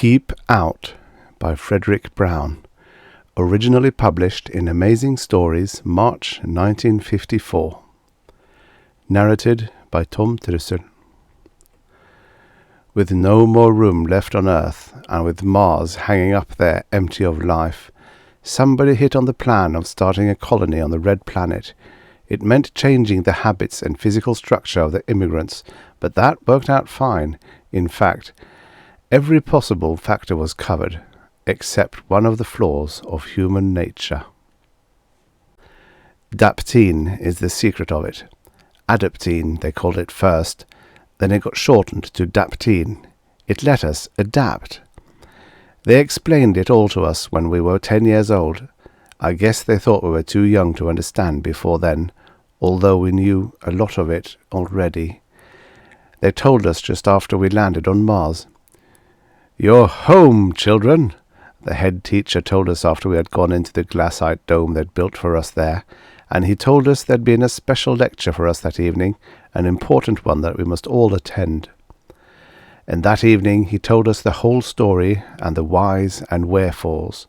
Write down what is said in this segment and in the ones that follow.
Keep Out by Fredric Brown, originally published in Amazing Stories, March 1954. Narrated by Trussel. With no more room left on Earth, and with Mars hanging up there empty of life, somebody hit on the plan of starting a colony on the Red Planet. It meant changing the habits and physical structure of the immigrants, but that worked out fine. In fact, every possible factor was covered, except one of the flaws of human nature. Daptine is the secret of it. Adaptine, they called it first, then it got shortened to daptine. It let us adapt. They explained it all to us when we were 10 years old. I guess they thought we were too young to understand before then, although we knew a lot of it already. They told us just after we landed on Mars. "You're home, children," the head teacher told us after we had gone into the glassite dome they'd built for us there, and he told us there'd been a special lecture for us that evening, an important one that we must all attend. And that evening he told us the whole story and the whys and wherefores.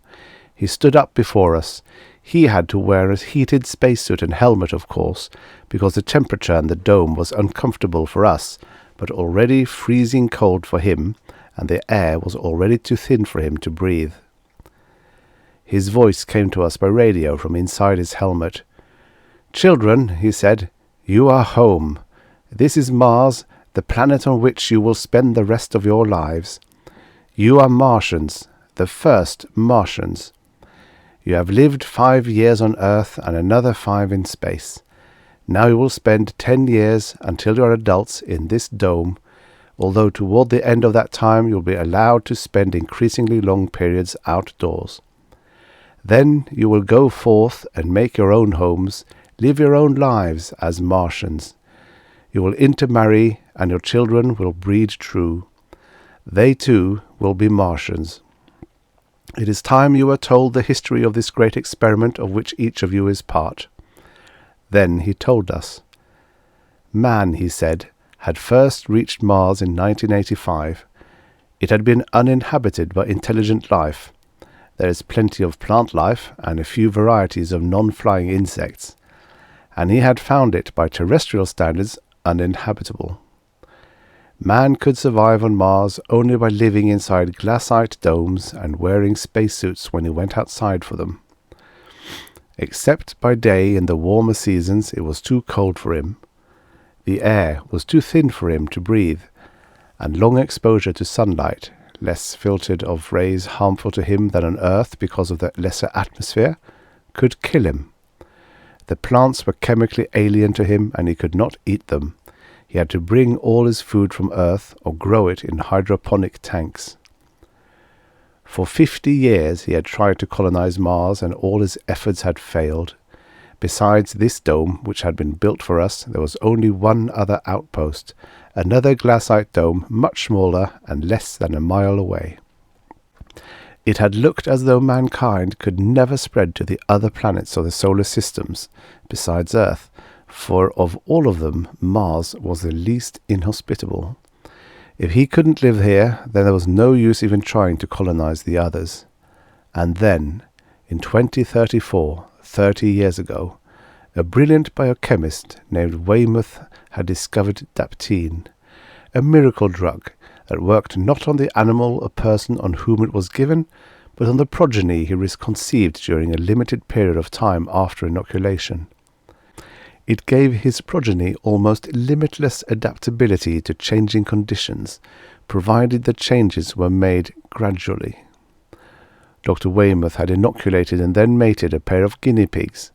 He stood up before us. He had to wear a heated spacesuit and helmet, of course, because the temperature in the dome was uncomfortable for us, but already freezing cold for him, and the air was already too thin for him to breathe. His voice came to us by radio from inside his helmet. "Children," he said, "you are home. This is Mars, the planet on which you will spend the rest of your lives. You are Martians, the first Martians. You have lived 5 years on Earth and another 5 in space. Now you will spend 10 years until you are adults in this dome, although toward the end of that time you will be allowed to spend increasingly long periods outdoors. Then you will go forth and make your own homes, live your own lives as Martians. You will intermarry, and your children will breed true. They too will be Martians. It is time you were told the history of this great experiment of which each of you is part." Then he told us. Man, he said, had first reached Mars in 1985. It had been uninhabited by intelligent life. There is plenty of plant life and a few varieties of non-flying insects, and he had found it by terrestrial standards uninhabitable. Man could survive on Mars only by living inside glassite domes and wearing spacesuits when he went outside for them. Except by day in the warmer seasons, it was too cold for him. The air was too thin for him to breathe, and long exposure to sunlight, less filtered of rays harmful to him than on Earth because of the lesser atmosphere, could kill him. The plants were chemically alien to him, and he could not eat them. He had to bring all his food from Earth or grow it in hydroponic tanks. For 50 years he had tried to colonize Mars, and all his efforts had failed. Besides this dome, which had been built for us, there was only one other outpost, another glassite dome much smaller and less than a mile away. It had looked as though mankind could never spread to the other planets of the solar systems, besides Earth, for of all of them Mars was the least inhospitable. If he couldn't live here, then there was no use even trying to colonize the others. And then, in 2034, 30 years ago, a brilliant biochemist named Weymouth had discovered daptine, a miracle drug that worked not on the animal or person on whom it was given, but on the progeny he conceived during a limited period of time after inoculation. It gave his progeny almost limitless adaptability to changing conditions, provided the changes were made gradually. Dr. Weymouth had inoculated and then mated a pair of guinea pigs.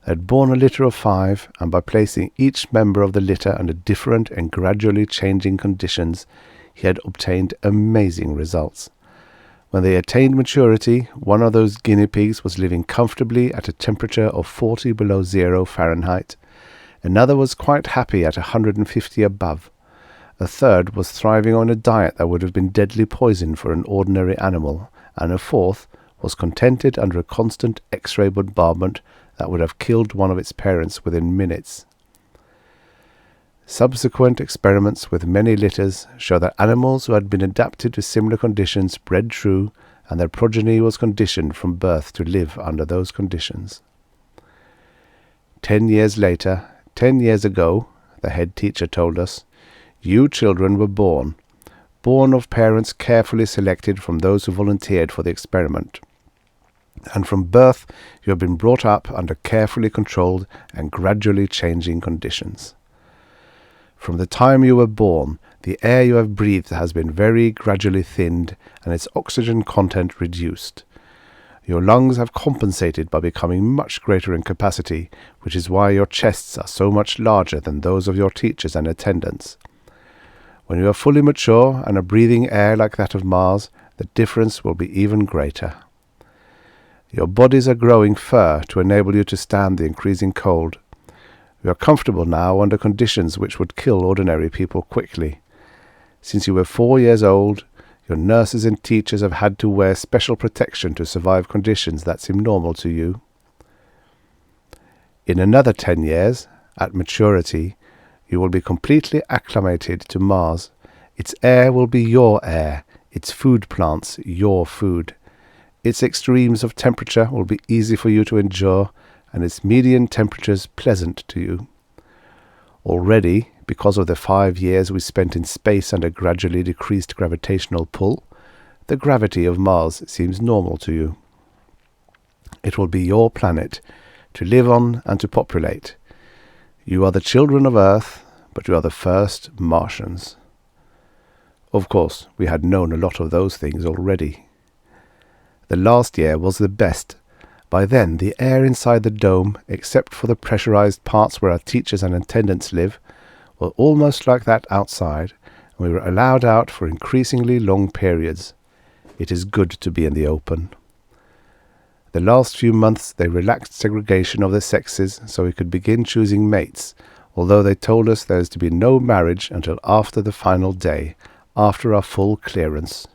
They had borne a litter of 5, and by placing each member of the litter under different and gradually changing conditions, he had obtained amazing results. When they attained maturity, one of those guinea pigs was living comfortably at a temperature of 40 below 0 Fahrenheit. Another was quite happy at 150 above. A third was thriving on a diet that would have been deadly poison for an ordinary animal, and a fourth was contented under a constant X-ray bombardment that would have killed one of its parents within minutes. Subsequent experiments with many litters show that animals who had been adapted to similar conditions bred true, and their progeny was conditioned from birth to live under those conditions. 10 years later, 10 years ago, the head teacher told us, you children were born of parents carefully selected from those who volunteered for the experiment. And from birth you have been brought up under carefully controlled and gradually changing conditions. From the time you were born, the air you have breathed has been very gradually thinned and its oxygen content reduced. Your lungs have compensated by becoming much greater in capacity, which is why your chests are so much larger than those of your teachers and attendants. When you are fully mature and are breathing air like that of Mars, the difference will be even greater. Your bodies are growing fur to enable you to stand the increasing cold. You are comfortable now under conditions which would kill ordinary people quickly. Since you were 4 years old, your nurses and teachers have had to wear special protection to survive conditions that seem normal to you. In another 10 years, at maturity, you will be completely acclimated to Mars. Its air will be your air, its food plants your food. Its extremes of temperature will be easy for you to endure, and its median temperatures pleasant to you. Already, because of the 5 years we spent in space under gradually decreased gravitational pull, the gravity of Mars seems normal to you. It will be your planet, to live on and to populate. You are the children of Earth, but you are the first Martians. Of course, we had known a lot of those things already. The last year was the best. By then, the air inside the dome, except for the pressurized parts where our teachers and attendants live, was almost like that outside, and we were allowed out for increasingly long periods. It is good to be in the open. The last few months they relaxed segregation of the sexes so we could begin choosing mates, although they told us there is to be no marriage until after the final day, after our full clearance.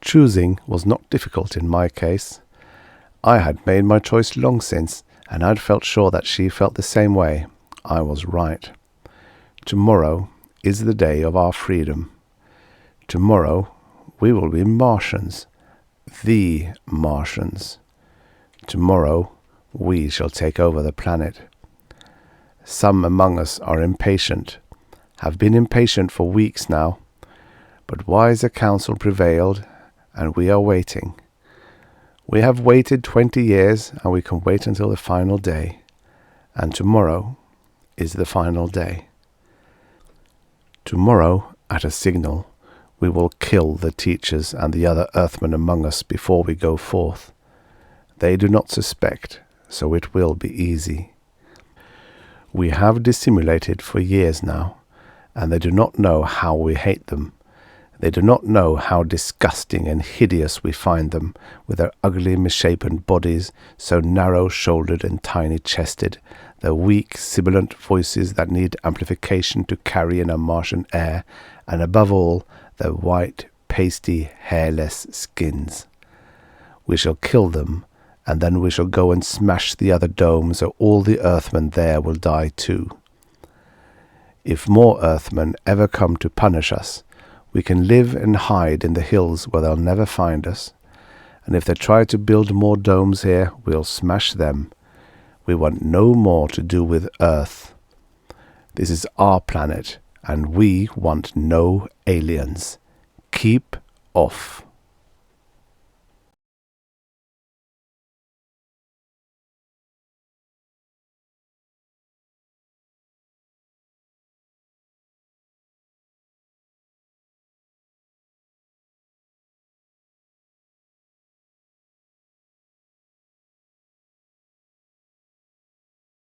Choosing was not difficult in my case. I had made my choice long since, and I'd felt sure that she felt the same way. I was right. Tomorrow is the day of our freedom. Tomorrow we will be Martians. The Martians. Tomorrow we shall take over the planet. Some among us are impatient, have been impatient for weeks now, but wiser counsel prevailed, and we are waiting. We have waited 20 years, and we can wait until the final day, and tomorrow is the final day. Tomorrow, at a signal, we will kill the teachers and the other Earthmen among us before we go forth. They do not suspect, so it will be easy. We have dissimulated for years now, and they do not know how we hate them. They do not know how disgusting and hideous we find them, with their ugly misshapen bodies, so narrow-shouldered and tiny-chested, their weak, sibilant voices that need amplification to carry in a Martian air, and above all, their white, pasty, hairless skins. We shall kill them, and then we shall go and smash the other dome so all the Earthmen there will die too. If more Earthmen ever come to punish us, we can live and hide in the hills where they'll never find us. And if they try to build more domes here, we'll smash them. We want no more to do with Earth. This is our planet, and we want no aliens. Keep off.